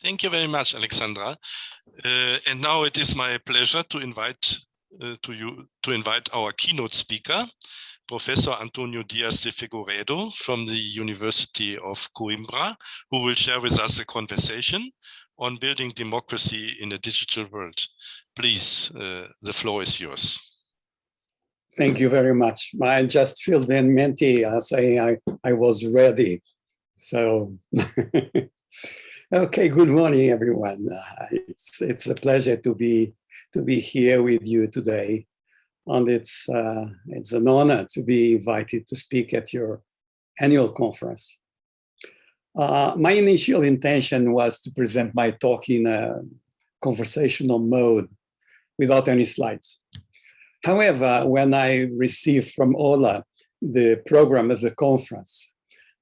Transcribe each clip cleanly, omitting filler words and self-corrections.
Thank you very much, Alexandra. And now it is my pleasure to invite our keynote speaker, Professor Antonio Dias de Figueiredo from the University of Coimbra, who will share with us a conversation on building democracy in a digital world. Please, the floor is yours. Thank you very much. I just filled in Menti saying I was ready. So, okay, good morning, everyone. It's a pleasure to be here with you today. And it's an honor to be invited to speak at your annual conference. My initial intention was to present my talk in a conversational mode without any slides. However, when I received from Ola the program of the conference,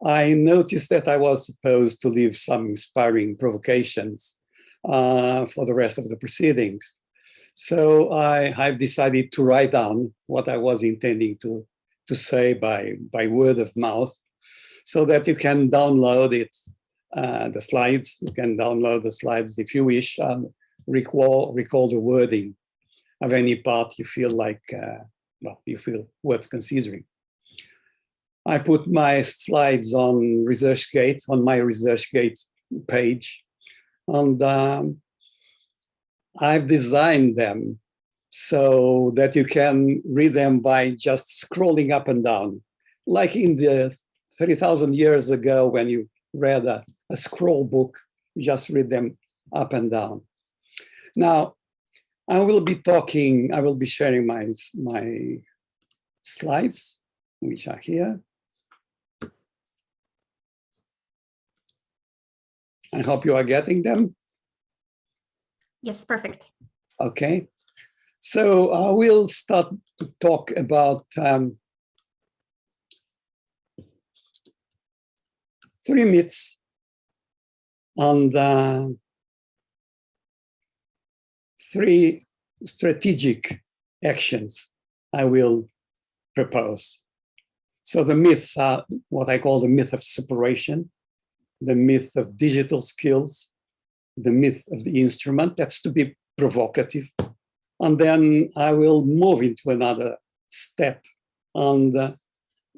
I noticed that I was supposed to leave some inspiring provocations for the rest of the proceedings. So I've decided to write down what I was intending to say by word of mouth, so that you can download it, the slides. You can download the slides if you wish, and recall the wording of any part you feel like, you feel worth considering. I put my slides on ResearchGate, on my ResearchGate page, and I've designed them so that you can read them by just scrolling up and down, like in the 30,000 years ago when you read a scroll book, you just read them up and down. Now, I will be sharing my slides, which are here. I hope you are getting them. Yes, perfect. Okay. So I will start to talk about 3 myths and 3 strategic actions I will propose. So the myths are what I call the myth of separation, the myth of digital skills, the myth of the instrument. That's to be provocative. And then I will move into another step, and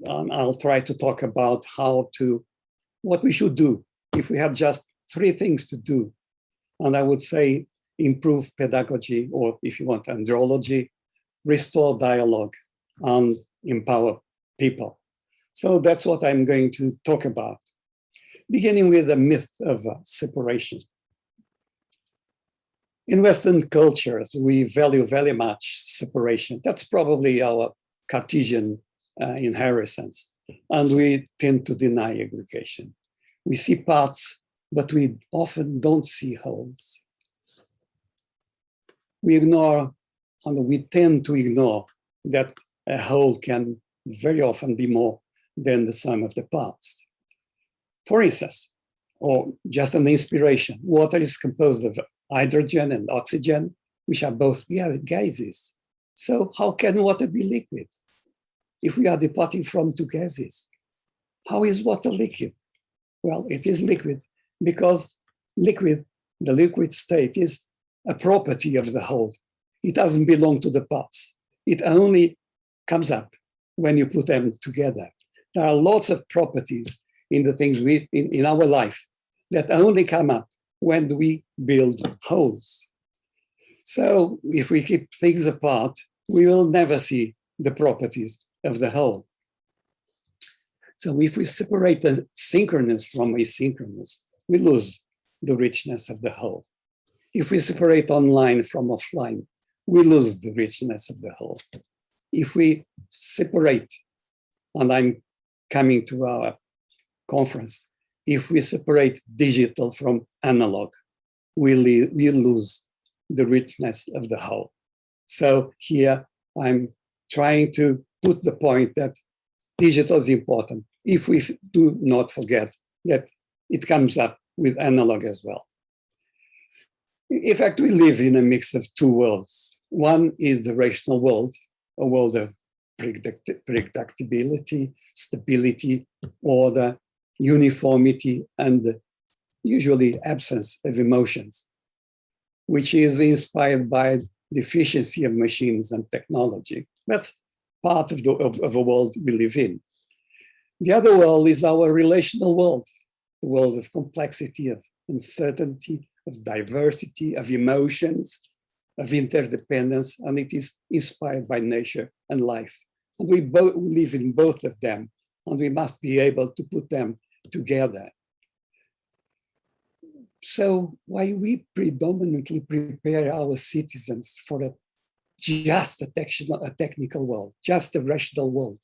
I'll try to talk about what we should do if we have just 3 things to do. And I would say improve pedagogy, or if you want, andrology, restore dialogue, and empower people. So that's what I'm going to talk about, beginning with the myth of separation. In Western cultures, we value very much separation. That's probably our Cartesian inheritance. And we tend to deny aggregation. We see parts, but we often don't see wholes. We ignore, and we tend to ignore that a whole can very often be more than the sum of the parts. For instance, or just an inspiration, water is composed of hydrogen and oxygen, which are both gases. So how can water be liquid if we are departing from 2 gases? How is water liquid? Well, it is liquid because the liquid state is a property of the whole. It doesn't belong to the parts. It only comes up when you put them together. There are lots of properties in the things in our life that only come up when we build wholes. So if we keep things apart, we will never see the properties of the whole. So if we separate the synchronous from asynchronous, we lose the richness of the whole. If we separate online from offline, we lose the richness of the whole. If we separate, and I'm coming to our conference, if we separate digital from analog, we lose the richness of the whole. So here I'm trying to put the point that digital is important, if we do not forget that it comes up with analog as well. In fact, we live in a mix of 2 worlds. One is the rational world, a world of predictability, stability, order, uniformity, and usually absence of emotions, which is inspired by the efficiency of machines and technology. That's part of the world we live in. The other world is our relational world, the world of complexity, of uncertainty, of diversity, of emotions, of interdependence, and it is inspired by nature and life. And we both live in both of them, and we must be able to put them together. So why we predominantly prepare our citizens for just a technical world, just a rational world?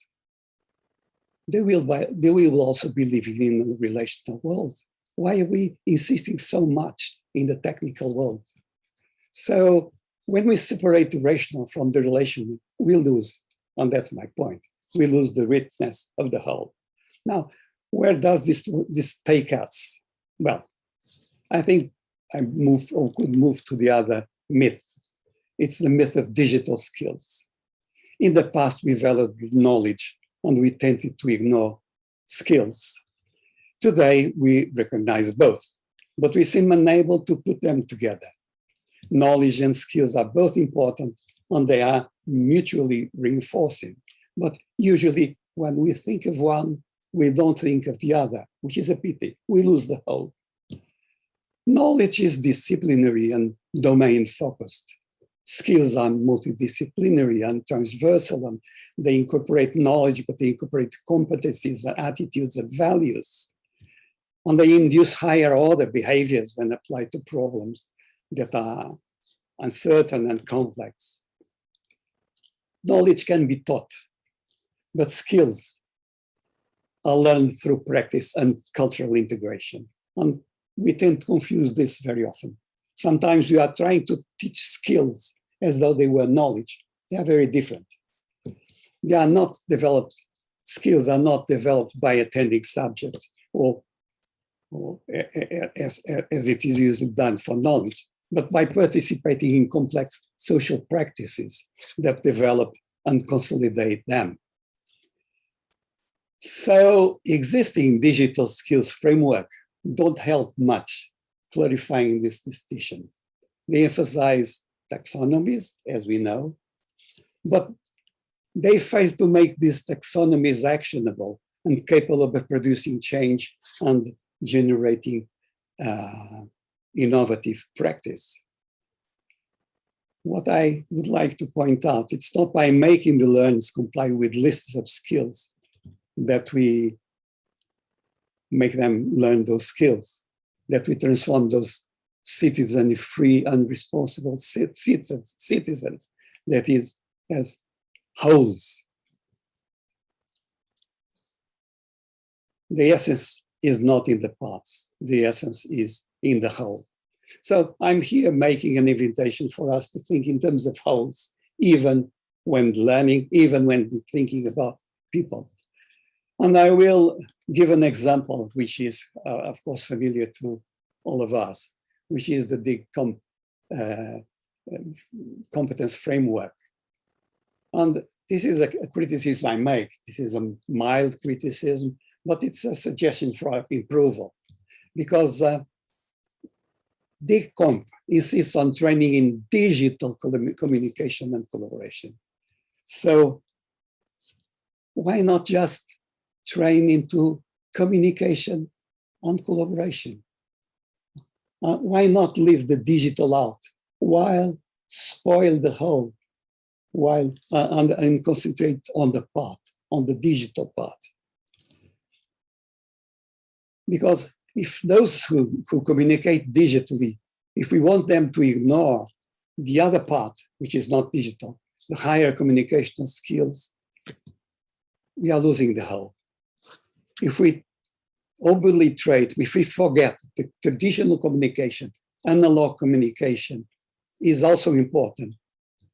They will also be living in a relational world. Why are we insisting so much in the technical world? So when we separate the rational from the relational, we lose, and that's my point, we lose the richness of the whole. Now, where does this take us? Well, I think I could move to the other myth. It's the myth of digital skills. In the past, we valued knowledge and we tended to ignore skills. Today, we recognize both, but we seem unable to put them together. Knowledge and skills are both important and they are mutually reinforcing. But usually when we think of one, we don't think of the other, which is a pity. We lose the whole. Knowledge is disciplinary and domain focused. Skills are multidisciplinary and transversal, and they incorporate knowledge, but they incorporate competencies and attitudes and values. And they induce higher order behaviors when applied to problems that are uncertain and complex. Knowledge can be taught, but skills are learned through practice and cultural integration. And we tend to confuse this very often. Sometimes we are trying to teach skills as though they were knowledge. They are very different. They are not developed, skills are not developed by attending subjects or as it is usually done for knowledge, but by participating in complex social practices that develop and consolidate them. So existing digital skills framework don't help much clarifying this distinction. They emphasize taxonomies, as we know, but they fail to make these taxonomies actionable and capable of producing change and generating innovative practice. What I would like to point out, it's not by making the learners comply with lists of skills that we make them learn those skills, that we transform those citizens into free and responsible citizens, that is, as wholes. The essence is not in the parts, the essence is in the whole. So I'm here making an invitation for us to think in terms of wholes, even when learning, even when thinking about people. And I will give an example, which is, of course, familiar to all of us, which is the DIG competence framework. And this is a criticism I make. This is a mild criticism, but it's a suggestion for approval, because DIG Comp insists on training in digital communication and collaboration. So why not just train into communication and collaboration? Why not leave the digital out while spoil the whole, while and concentrate on the part, on the digital part? Because if those who communicate digitally, if we want them to ignore the other part, which is not digital, the higher communication skills, we are losing the whole. If we overly trade, if we forget the traditional communication, analog communication is also important.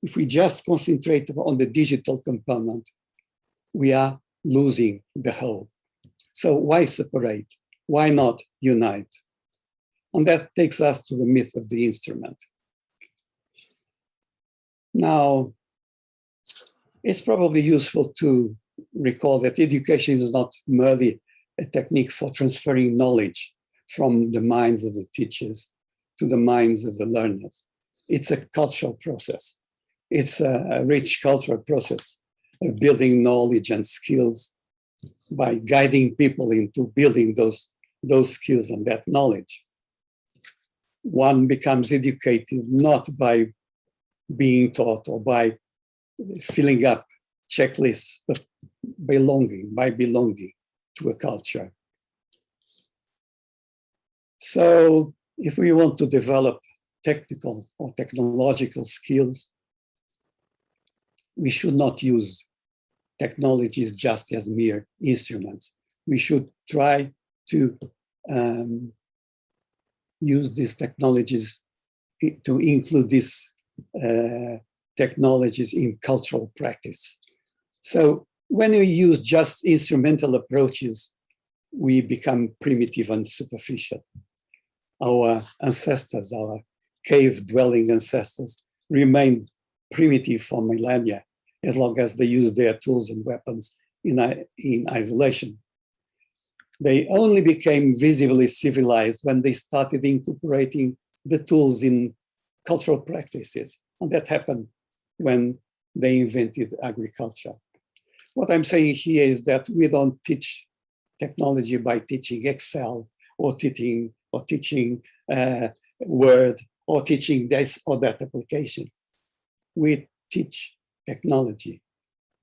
If we just concentrate on the digital component, we are losing the whole. So why separate? Why not unite? And that takes us to the myth of the instrument. Now, it's probably useful to recall that education is not merely a technique for transferring knowledge from the minds of the teachers to the minds of the learners. It's a cultural process. It's a rich cultural process of building knowledge and skills by guiding people into building those skills and that knowledge. One becomes educated not by being taught or by filling up checklists, but by belonging to a culture. So if we want to develop technical or technological skills, we should not use technologies just as mere instruments. We should try to use these technologies, to include these technologies in cultural practice. So when we use just instrumental approaches, we become primitive and superficial. Our ancestors, our cave-dwelling ancestors, remained primitive for millennia, as long as they used their tools and weapons in isolation. They only became visibly civilized when they started incorporating the tools in cultural practices. And that happened when they invented agriculture. What I'm saying here is that we don't teach technology by teaching Excel or teaching Word or teaching this or that application. We teach technology.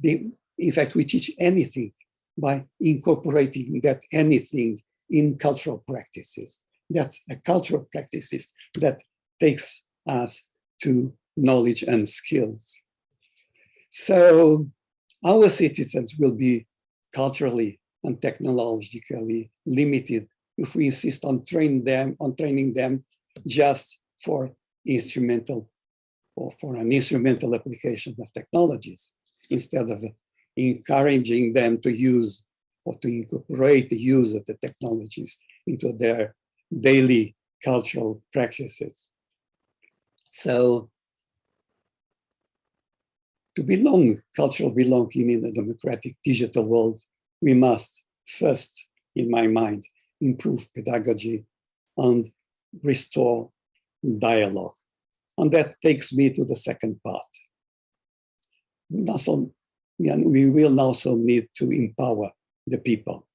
In fact, we teach anything by incorporating that anything in cultural practices. That's a cultural practices that takes us to knowledge and skills. So our citizens will be culturally and technologically limited if we insist on training them just for instrumental or for an instrumental application of technologies, instead of encouraging them to use or to incorporate the use of the technologies into their daily cultural practices. So to belong, cultural belonging in a democratic digital world, we must first, in my mind, improve pedagogy and restore dialogue. And that takes me to the second part. We will also need to empower the people.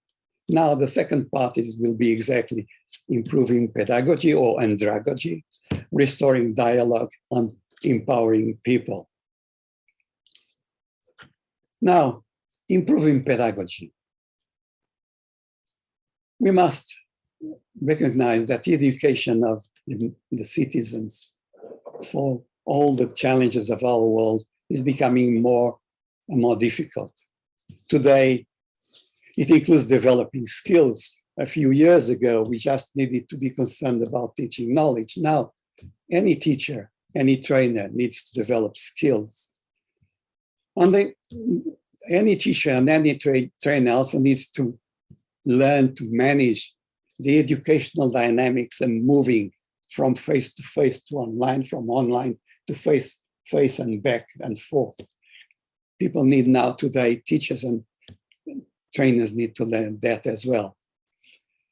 Now, the second part will be exactly improving pedagogy or andragogy, restoring dialogue and empowering people. Now, improving pedagogy. We must recognize that the education of the citizens for all the challenges of our world is becoming more and more difficult. Today, it includes developing skills. A few years ago, we just needed to be concerned about teaching knowledge. Now, any teacher, any trainer needs to develop skills. And any teacher and any trainer also needs to learn to manage the educational dynamics and moving from face-to-face to online, from online to face and back and forth. People need now today, teachers and trainers need to learn that as well.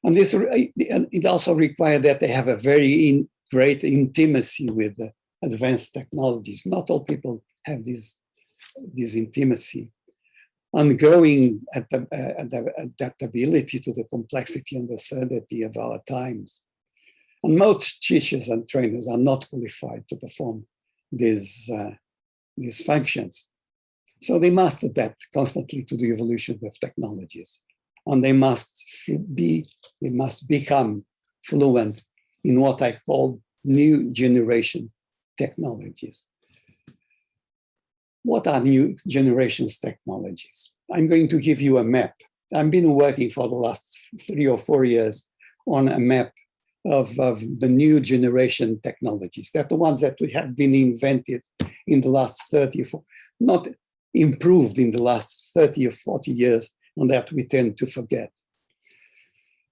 And it also requires that they have a very great intimacy with the advanced technologies. Not all people have this intimacy. Ongoing adaptability to the complexity and absurdity of our times. And most teachers and trainers are not qualified to perform these functions. So they must adapt constantly to the evolution of technologies. And they must become fluent in what I call new generation technologies. What are new generations technologies? I'm going to give you a map. I've been working for the last 3 or 4 years on a map of the new generation technologies. They're the ones that we have been invented in the last 30, not improved in the last 30 or 40 years, and that we tend to forget.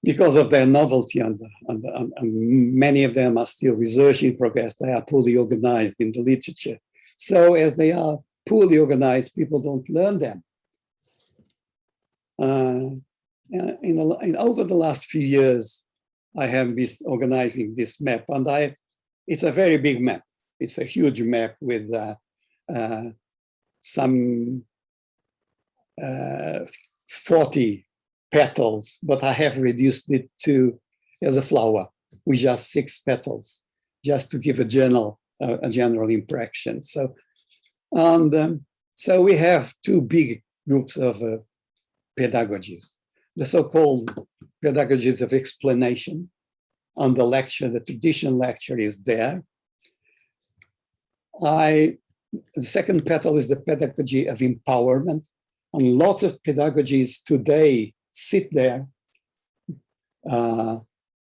Because of their novelty, and many of them are still research in progress, they are poorly organized in the literature. So as they are poorly organized, people don't learn them. Over the last few years, I have been organizing this map, and it's a very big map. It's a huge map with some 40 petals, but I have reduced it to as a flower with just 6 petals, just to give a general impression. So, so we have 2 big groups of pedagogies: the so-called pedagogies of explanation. On the lecture, the traditional lecture is there. The second petal is the pedagogy of empowerment, and lots of pedagogies today sit there,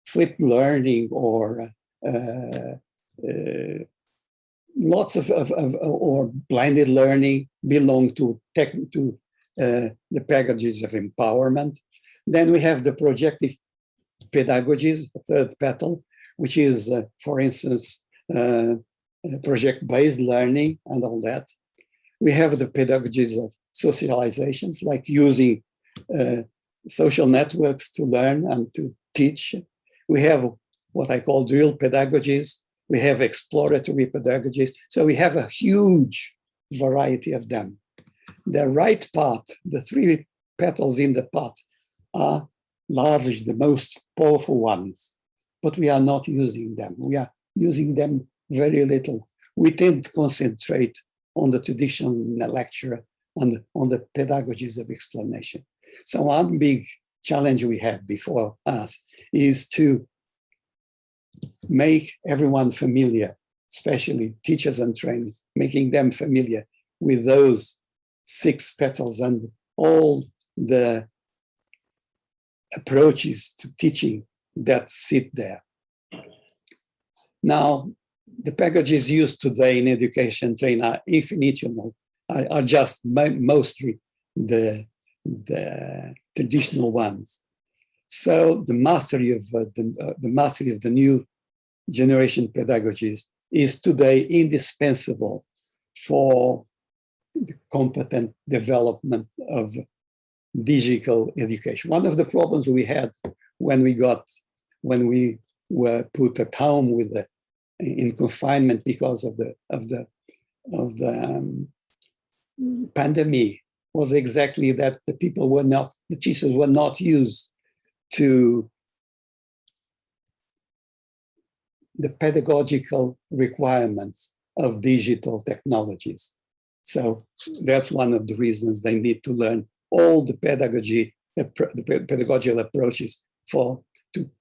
flipped learning or lots of or blended learning belong to the pedagogies of empowerment. Then we have the projective pedagogies, the third petal, which is, for instance, project-based learning and all that. We have the pedagogies of socializations, like using social networks to learn and to teach. We have what I call drill pedagogies. We have exploratory pedagogies. So we have a huge variety of them. The right part, the 3 petals in the pot, are largely the most powerful ones, but we are not using them. We are using them very little. We tend to concentrate on the traditional lecture and on the pedagogies of explanation. So one big challenge we have before us is to make everyone familiar, especially teachers and trainers, making them familiar with those 6 petals and all the approaches to teaching that sit there. Now, the packages used today in education train are infinitesimal, are just mostly the traditional ones. So the mastery of the new generation pedagogies is today indispensable for the competent development of digital education. One of the problems we had when we were put at home in confinement because of the pandemic was exactly that the teachers were not used to the pedagogical requirements of digital technologies. So that's one of the reasons they need to learn all the pedagogical approaches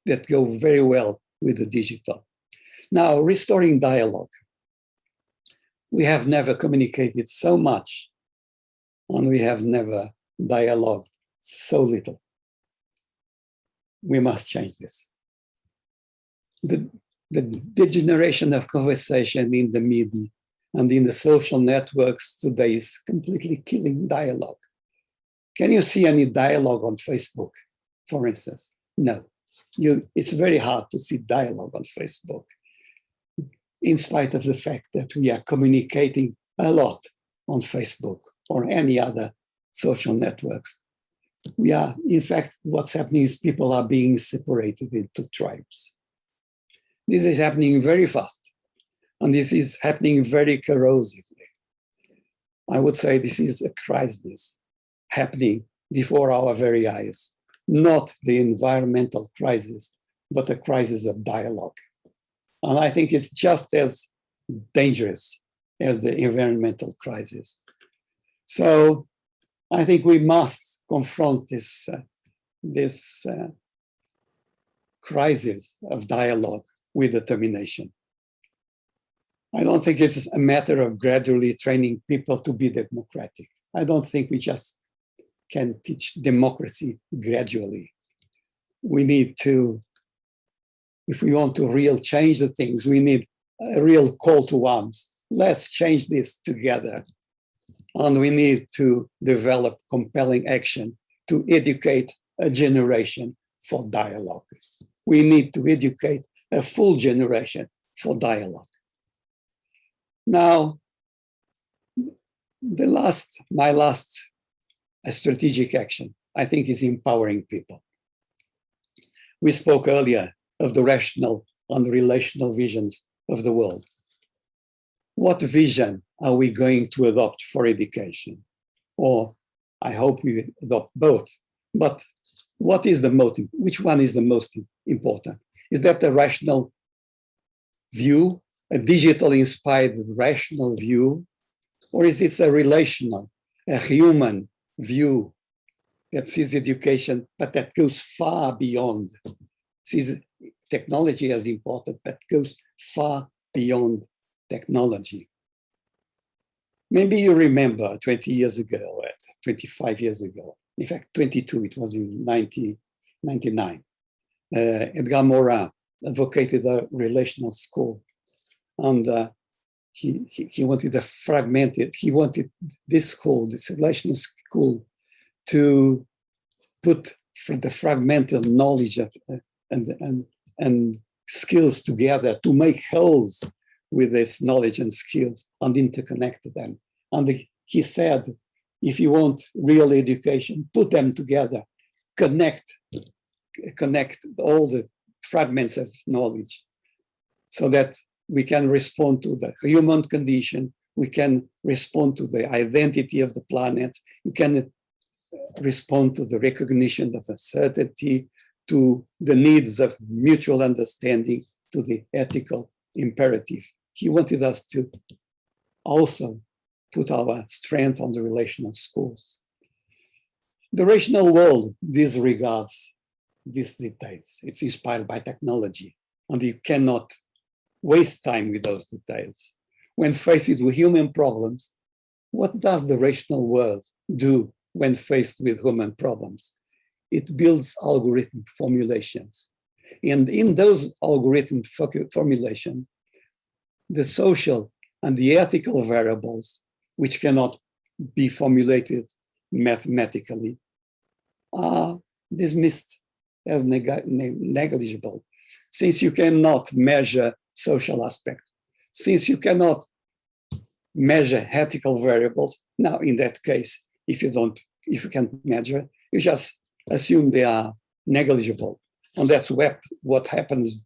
that go very well with the digital. Now, restoring dialogue. We have never communicated so much, and we have never dialogued so little. We must change this. The degeneration of conversation in the media and in the social networks today is completely killing dialogue. Can you see any dialogue on Facebook, for instance? No. It's very hard to see dialogue on Facebook, in spite of the fact that we are communicating a lot on Facebook or any other social networks. In fact, what's happening is people are being separated into tribes. This is happening very fast, and this is happening very corrosively. I would say this is a crisis happening before our very eyes, not the environmental crisis, but a crisis of dialogue. And I think it's just as dangerous as the environmental crisis. So I think we must confront this crisis of dialogue with determination. I don't think it's a matter of gradually training people to be democratic. I don't think we just can teach democracy gradually. We need to, if we want to really change the things, we need a real call to arms. Let's change this together. And we need to develop compelling action to educate a generation for dialogue. We need to educate a full generation for dialogue. Now, my last strategic action, I think, is empowering people. We spoke earlier of the rational and relational visions of the world. What vision are we going to adopt for education? Or I hope we adopt both, but what is the motive? Which one is the most important? Is that a rational view, a digital inspired rational view, or is it a relational, a human view that sees education, but that goes far beyond, sees technology as important, but goes far beyond technology? Maybe you remember 20 years ago, 25 years ago, in fact, 22, it was in 1999. Edgar Morin advocated a relational school, and he wanted a fragmented, he wanted this school, this relational school, to put the fragmented knowledge of, and skills together to make wholes with this knowledge and skills and interconnect them. And he said, if you want real education, put them together, connect all the fragments of knowledge so that we can respond to the human condition, we can respond to the identity of the planet, we can respond to the recognition of uncertainty, to the needs of mutual understanding, to the ethical imperative. He wanted us to also put our strength on the relational schools. The rational world disregards these details. It's inspired by technology, and you cannot waste time with those details. When faced with human problems, what does the rational world do when faced with human problems? It builds algorithm formulations. And in those algorithm formulations, the social and the ethical variables, which cannot be formulated mathematically, are dismissed as negligible. Since you cannot measure social aspects, since you cannot measure ethical variables, now in that case, if you can't measure, you just assume they are negligible. And that's what happens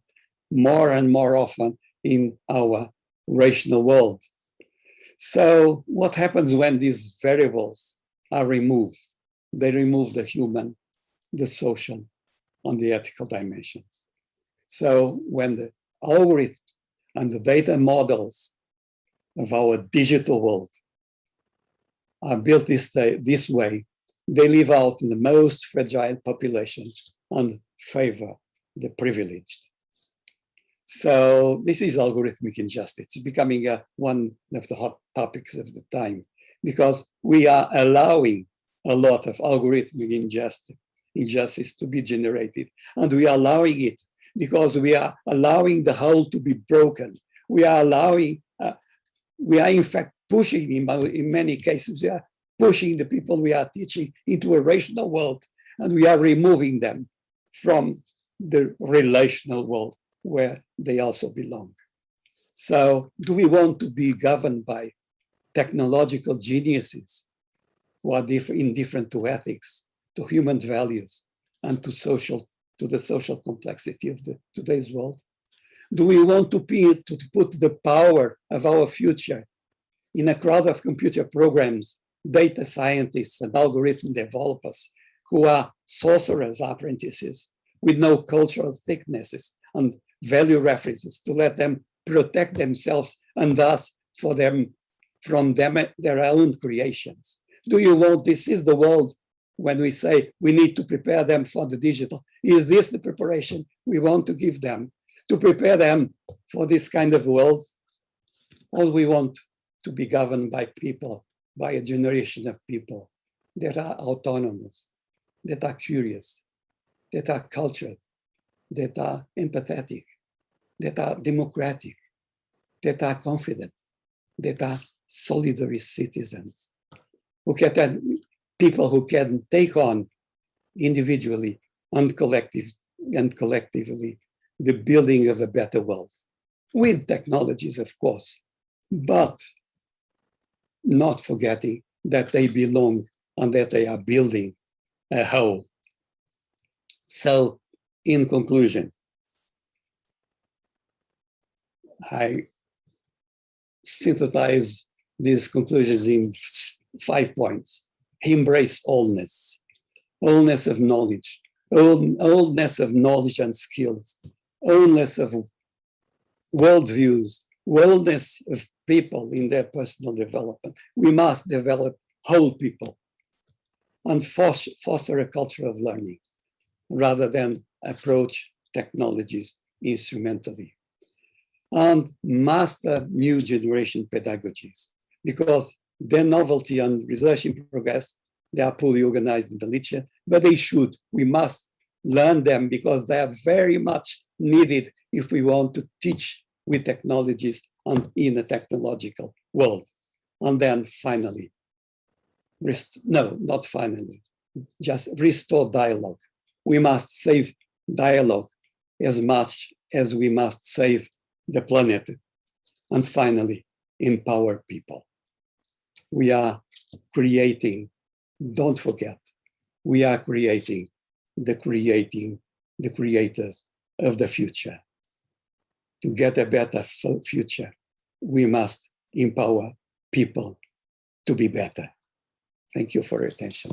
more and more often in our rational world. So what happens when these variables are removed? They remove the human, the social, and the ethical dimensions. So when the algorithm and the data models of our digital world are built this way, they leave out the most fragile populations and favor the privileged. So this is algorithmic injustice. It's becoming one of the hot topics of the time, because we are allowing a lot of algorithmic injustice to be generated. And we are allowing it because we are allowing the whole to be broken. We are allowing, we are in fact pushing, in many cases, we are pushing the people we are teaching into a rational world, and we are removing them from the relational world where they also belong. So do we want to be governed by technological geniuses who are indifferent to ethics, to human values, and to the social complexity of today's world? Do we want to put the power of our future in a crowd of computer programs, data scientists, and algorithm developers who are sorcerers' apprentices with no cultural thicknesses and value references, to let them protect themselves and thus from their own creations? Do you want, this is the world when we say we need to prepare them for the digital? Is this the preparation we want to give them, to prepare them for this kind of world? Or we want to be governed by people, by a generation of people that are autonomous, that are curious, that are cultured, that are empathetic, that are democratic, that are confident, that are solidary citizens, people who can take on individually and collectively the building of a better world, with technologies, of course, but not forgetting that they belong and that they are building a whole. So, in conclusion, I synthesize these conclusions in 5 points. Embrace allness, allness of knowledge, allness of knowledge and skills, allness of worldviews, wellness of people in their personal development. We must develop whole people and foster a culture of learning rather than approach technologies instrumentally. And master new generation pedagogies, because their novelty and research in progress, they are poorly organized in the literature, but we must learn them because they are very much needed if we want to teach with technologies and in a technological world. And then finally, not finally, just restore dialogue. We must save dialogue as much as we must save the planet. And finally, empower people. We are creating, don't forget, we are creating the creators of the future. To get a better future, we must empower people to be better. Thank you for your attention.